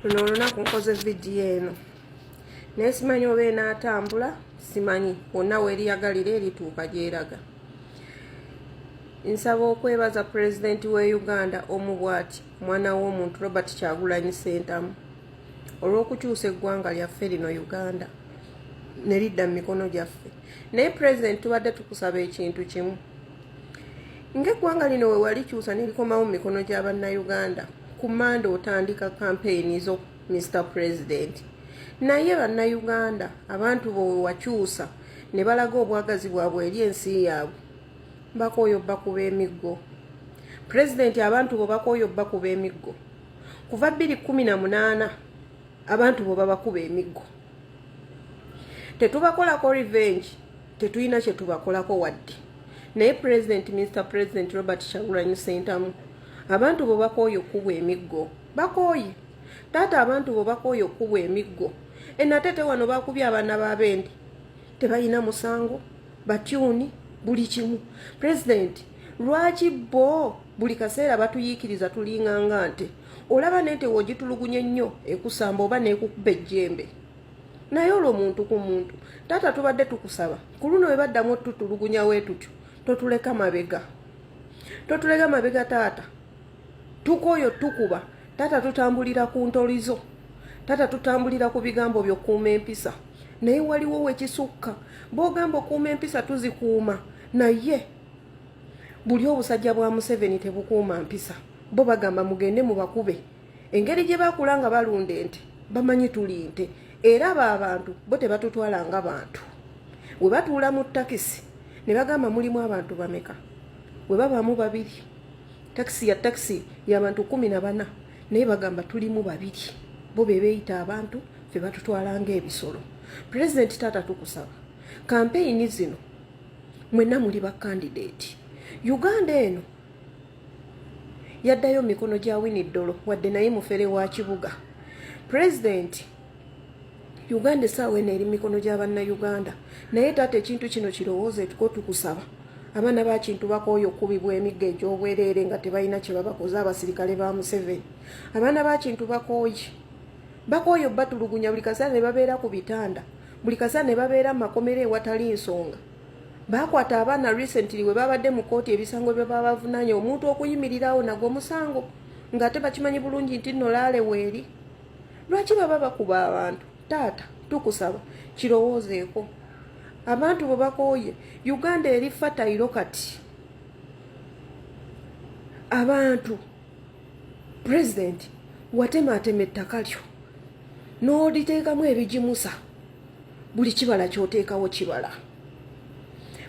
Luno olunaku nkoze vidiyo eno naye simanyi oba enaatambula, simanyi wonna weeryagalira erituuka gyeraga. Nsaba okwebaza pulezidenti wa Uganda omubwati omwana w'omuntu Robert Kyagulanyi Ssentamu olw'okukyusa eggwanga lyaffe lino Uganda ne lidda mu mikono gyaffe. Naye pulezidenti tubadde tukusaba ekintu kimu, ng'eggwanga lino we walikyusa ne likomawo mu mikono gy'Abannayuganda, ku Mande otandika kampeyini zo Mr. President. Naye Bannayuganda abantu bo we wakyusa ne balaga obwagazi bwabwe eri ensi yaabwe, bakooyo bakuba emiggo. Pulezidenti abantu bo bakooyo bakuba emiggo. Kuva 2018 abantu bo babakuba emiggo. Tetubakolako revenge, tetulina kye tubakolako wadde. Naye President, Mr. President Robert Kyagulanyi Ssentamu, abantu bo bakooye okubwa emiggo. Bakooye. Taata abantu bo bakooye okubwa emiggo. Enatete wano bakubye abaana b'abendi. Tebalina musango, batyuni, buli kimu. President, lwaki bo buli kaseera batuyiikiriza tulinganga nte? Olaba nente wogitulugunye nnyo ekusamba oba n'ekukuba ejjembe. Naye olwo muntu ku muntu, taata tubadde tukusaba, ku luno we baddamu tutulugunya weetutyo, totuleka mabega. Totuleka mabega taata. Tukooyo tukuba, taata tutambulira ku ntolizo. Taata tutambulira ku bigambo by'okuuma empisa. Naye waliwo wekisukka, b'ogamba okuuma empisa tuzikuuma, naye buli obusajja bwa Museveni tebukuuma mpisa. Bo bagamba mugende mu bakube. Engeri gye bakulanga balunda ente, bamanyi tuli nte. Era abantu bo tebatutwala nga bantu. We batuula mu takisi ne bagamba mulimu abantu bameka. We babamu babiri. Takisi y'abantu 14 naye bagamba tulimu babiri. Bo be beeyita abantu, fe batutwala ng'ebisolo. President taata tukusaba, kampeyini zino mwenna muli ba candidate. Uganda eno yaddayo mikono gya Winnie-Dollo wadde naye mufere wa kibuga. President, Uganda essaawa eno eri mikono gy'Abannayuganda, naye taata ekintu kino kirowooze tuko tukusaba. Abaana ba Kintu bakooye okubibwa emiggo egy'obwereere nga tebalina kye babakoze abasirikale ba Museveni. Abaana ba Kintu bakooye batulugunya buli kaseera ne babeera ku bitanda, buli kaseera ne babeera mu makomero ewatali nsonga. Bakwata abaana recently we babadde mu kooti ebisango bye babavunaanye, omuntu okuyimirirawo nagwo musango ng'ate bakimanyi bulungi nti nno laale weeri. Lwaki baba bakuba abantu? Taata tukusaba kirowoozeeko. Abantu bo bakooye, Uganda eri fatayiro kati. Abantu, President, watemaatema ettaka lyo n'oliteekamu ebigimusa, buli kibala ky'oteekawo kibala.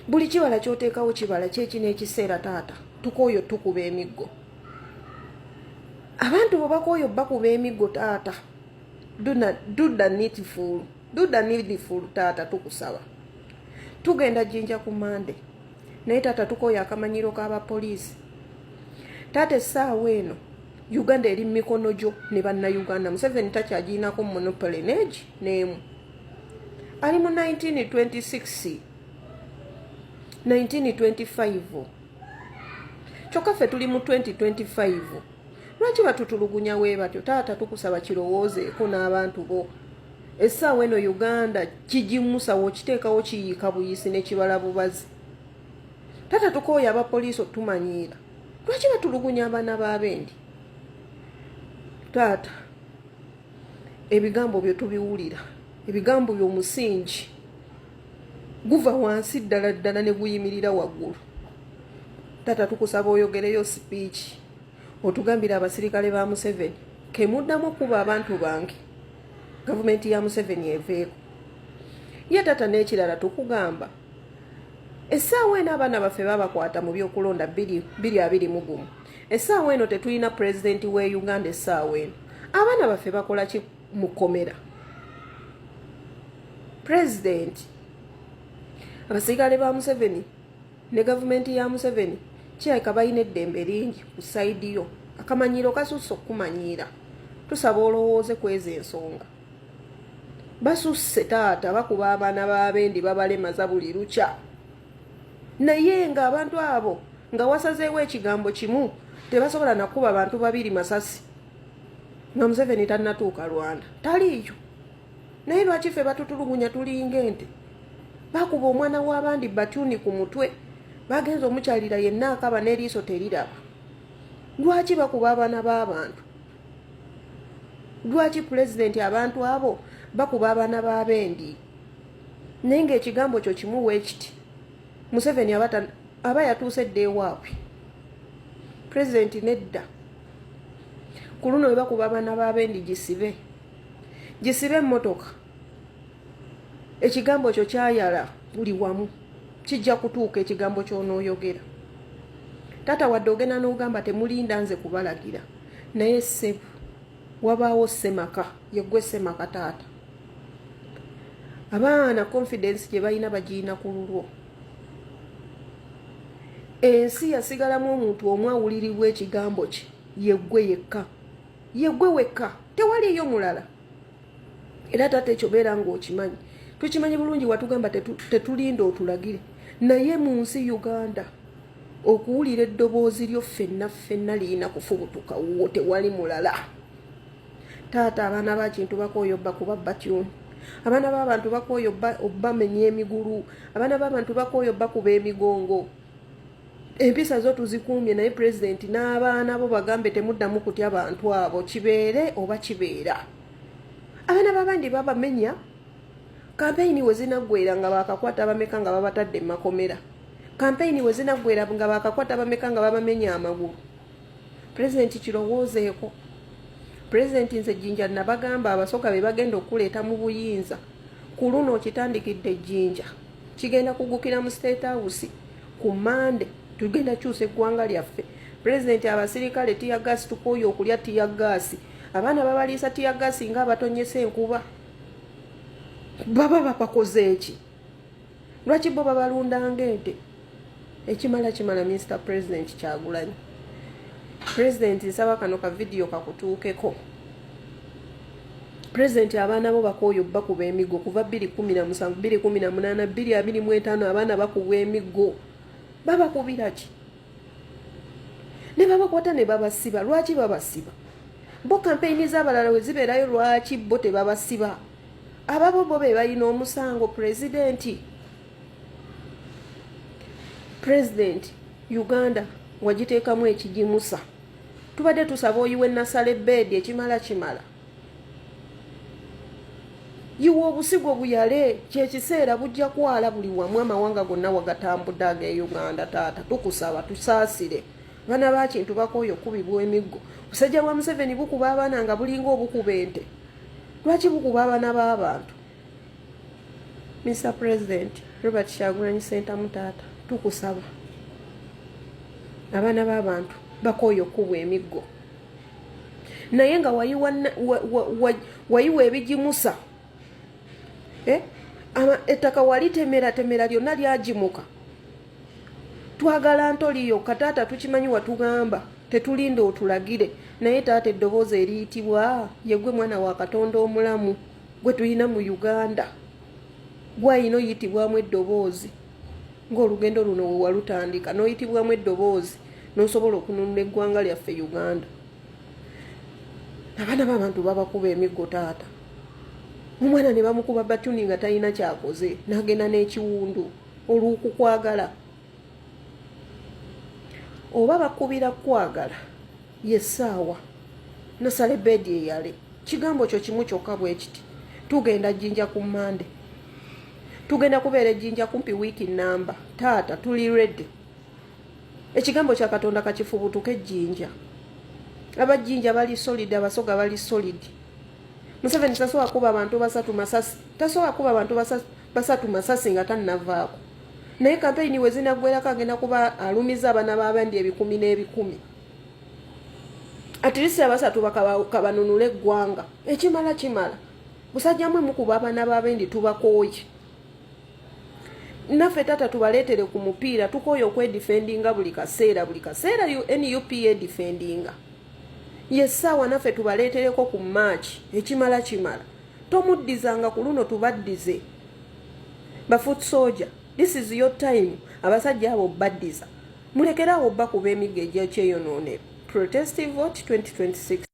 Buli kibala ky'oteekawo kibala, kyeki n'ekiseera taata tukooyo tukuba emiggo. Abantu bo bakooyo bakuba emiggo taata. Do the needful taata tukusaba. Tugenda Jinja ku Mande, naye taata tukooyo akamanyiro k'abapoliisi. Taata essaawa eno Uganda eri mu mikono gyo ne Bannayuganda. Museveni takyagiinako monopoly n'emu. Ali mu 1926, 1925. Kyokka ffe tuli mu 2025. Lwaki batutulugunya we batyo? Taata tukusaba kirowoozeeko n'abantu bo. Essaawa eno Uganda kigimusa wokiteekawo kiyiika buyisi ne kibala bubazi. Taata tukooya abapoliisi otumanyiira. Lwaki batulugunya abaana b'abendi? Taata, ebigambo byo tubiwulira, ebigambo by'omusingi guva wansi ddala ne guyimirira waggulu. Taata tukusaba oyogereyo speech otugambira abasirikale ba Museveni ke muddamu kuba abantu bange, gavumenti ya Museveni eveeko. Ye taata n'ekirala tukugamba, essaawa eno abaana baffe babakwata mu byokulonda 2021. Essaawa eno tetulina pulezidenti wa Uganda. Essaawa eno abaana baffe bakola ki mu kkomera? President, abasirikale ba Museveni ne gavumenti ya Museveni kirabika balina eddembe lingi ku sayidi yo. Akamanyiro kasusse okumanyiira. Tusaba olowooze ku ezo ensonga. Basusse taata, bakuba abaana b'abendi babalemaza buli lukya. Naye nga abantu abo nga wasazeewo ekigambo kimu tebasobola nakuba abantu babiri masasi. nga Museveni tannatuuka Rwanda taliiyo. Naye lwaki ffe batutulugunya tulinga ente? Bakuba omwana w'abandi batyuni ku mutwe, bagenza omukyalira yenna akaba n'eriiso teriraba. Lwaki bakuba abaana b'abantu? Lwaki pulezidenti abantu abo bakuba abaana b'abendi? Naye ng'ekigambo kyo kimu weekiti Museveni aba yatuuse dda ewaabwe. Pulezidenti nedda. Ku luno we bakuba abaana b'abendi gisibe emmotoka. Ekigambo kyo kyayala buli wamu, kijja kutuuka ekigambo ky'onooyogera. Taata wadde ogenda n'ogamba temulinda nze kubalagira, naye ssebo wabaawo ssemaka, yeggwe ssemaka taata. Abaana confidence gye balina bagiyina ku lulwo. Ensi yasigalamu omuntu omu awulirirwa ekigambo kye, yeggwe yekka. Yeggwe wekka, tewaliyo mulala. Era taata ekyo beera ng'okimanyi. Tukimanyi bulungi watugamba tetulinda otulagire. Naye mu nsi Uganda okuwulira eddoboozi lyo ffenna liyina kufubutuka wo, tewali mulala. Taata abaana ba kintu bakooyo bakuba batyuni. Abaana b'abantu bakooyo bamenya emigulu. Abaana b'abantu bakooyo bakuba emigongo. Empisa zo tuzikuumye, naye pulezidenti n'abaana bo bagambe temuddamu kutya abantu abo, kibeere oba kibeera. Abaana b'abandi babamenya. Kampeyini we zinaggwera nga bakakwata abameka nga babatadde makomera. Kampeyini we zinaggwera nga bakakwata abameka nga babamenya amagulu. Pulezidenti kirowoozeeko. Pulezidenti nze Jjinja nabagamba abasoga be bagenda okuleeta mu buyinza. Ku luno okitandikidde Jjinja kigenda kugukira mu State House ku Mande. Tugenda kyusa eggwanga lyaffe. Pulezidenti abasirikale tiyagasi tukooyo okulya tiyagasi. Abaana babaliisa tiyagasi nga abatonyesa enkuba. Baba bapakoze eki? Lwaki bo babalundanga ente? Ekimala kimala Mr. President Kyagulanyi. President nsaba kano ka video kakutuukeko. President abaana bo bakooyo bakuba emiggo kuva 2017, 2018, 2025 abaana bakuba emiggo. Babakubira ki? Ne babakwata ne babasiba. Lwaki babasiba? Bo kampeyini z'abalala we zibeerayo lwaki bo tebabasiba? Ababo bo be balina omusango pulezidenti. President Uganda wagiteekamu ekigimusa. Tubadde tusaba oyiwe nasale bedi ekimala kimala. Yiwe obusigo buyale, kyekiseera bujja kwala buli wamu, amawanga gonna wagatambudde ag'e Uganda taata. Tukusaba tusaasire. Baana ba kintu bakooyo kubibwa emiggo. Busajja bwa Museveni bukuba abaana nga bulinga obukuba ente. Lwaki bukuba abaana b'abantu? Mr. President Robert Kyagulanyi Ssentamu taata, tukusaba. Abaana b'abantu bakooyo kubwa emiggo. Naye nga wayiwa ebigimusa. Ettaka walitemera lyonna lyagimuka. Twagala ntoliyo kataata tukimanyi watugamba tetulinda otulagire, naye taata eddoboozi eriyitibwa yeggwe mwana wa Katonda omulamu gwe tulina mu Uganda. Gwayina oyitibwamu eddoboozi ng'olugendo luno we walutandika, n'oyitibwamu eddoboozi n'osobola okununula eggwanga lyaffe Uganda. Abaana b'abantu babakuba emiggo taata. Omwana ne bamukuba batyuni nga talina kyakoze, n'agenda n'ekiwundu olw'okukwagala. Oba bakubira kwagala yessaawa nasale bedi eyale. Kigambo kyo kimu kyokka bwe kiti. Tugenda Jjinja ku Mande. Tugenda kubeera Jjinja kumpi wiiki namba. Taata tuli ready. Ekigambo kya Katonda kakifubutuke Jjinja. Abajjinja bali solid, abasoga bali solid. Museveni tasobola kuba abantu basatu masasi. Tasobola kuba abantu basatu masasi nga tannavaako. Naye kampeyini we zinaggwerako agenda kuba alumiza abaana b'abandi 10,000. At least abasatu bakabanunula eggwanga. Ekimala kimala. Busajja mwe mukuba abaana b'abendi tubakooye. Naffe taata tubaleetere ku mupiira tukooye okwedifendinga buli kaseera NUPA defendinga. Yessaawa naffe tubaleetereko ku match ekimala kimala. Tomuddizanga ku luno tubaddize. Bafoot soldier, this is your time. Abasajja abo baddiza. Mulekerawo bakuba emiggo egyekyeyonoone. Protestive vote 2026.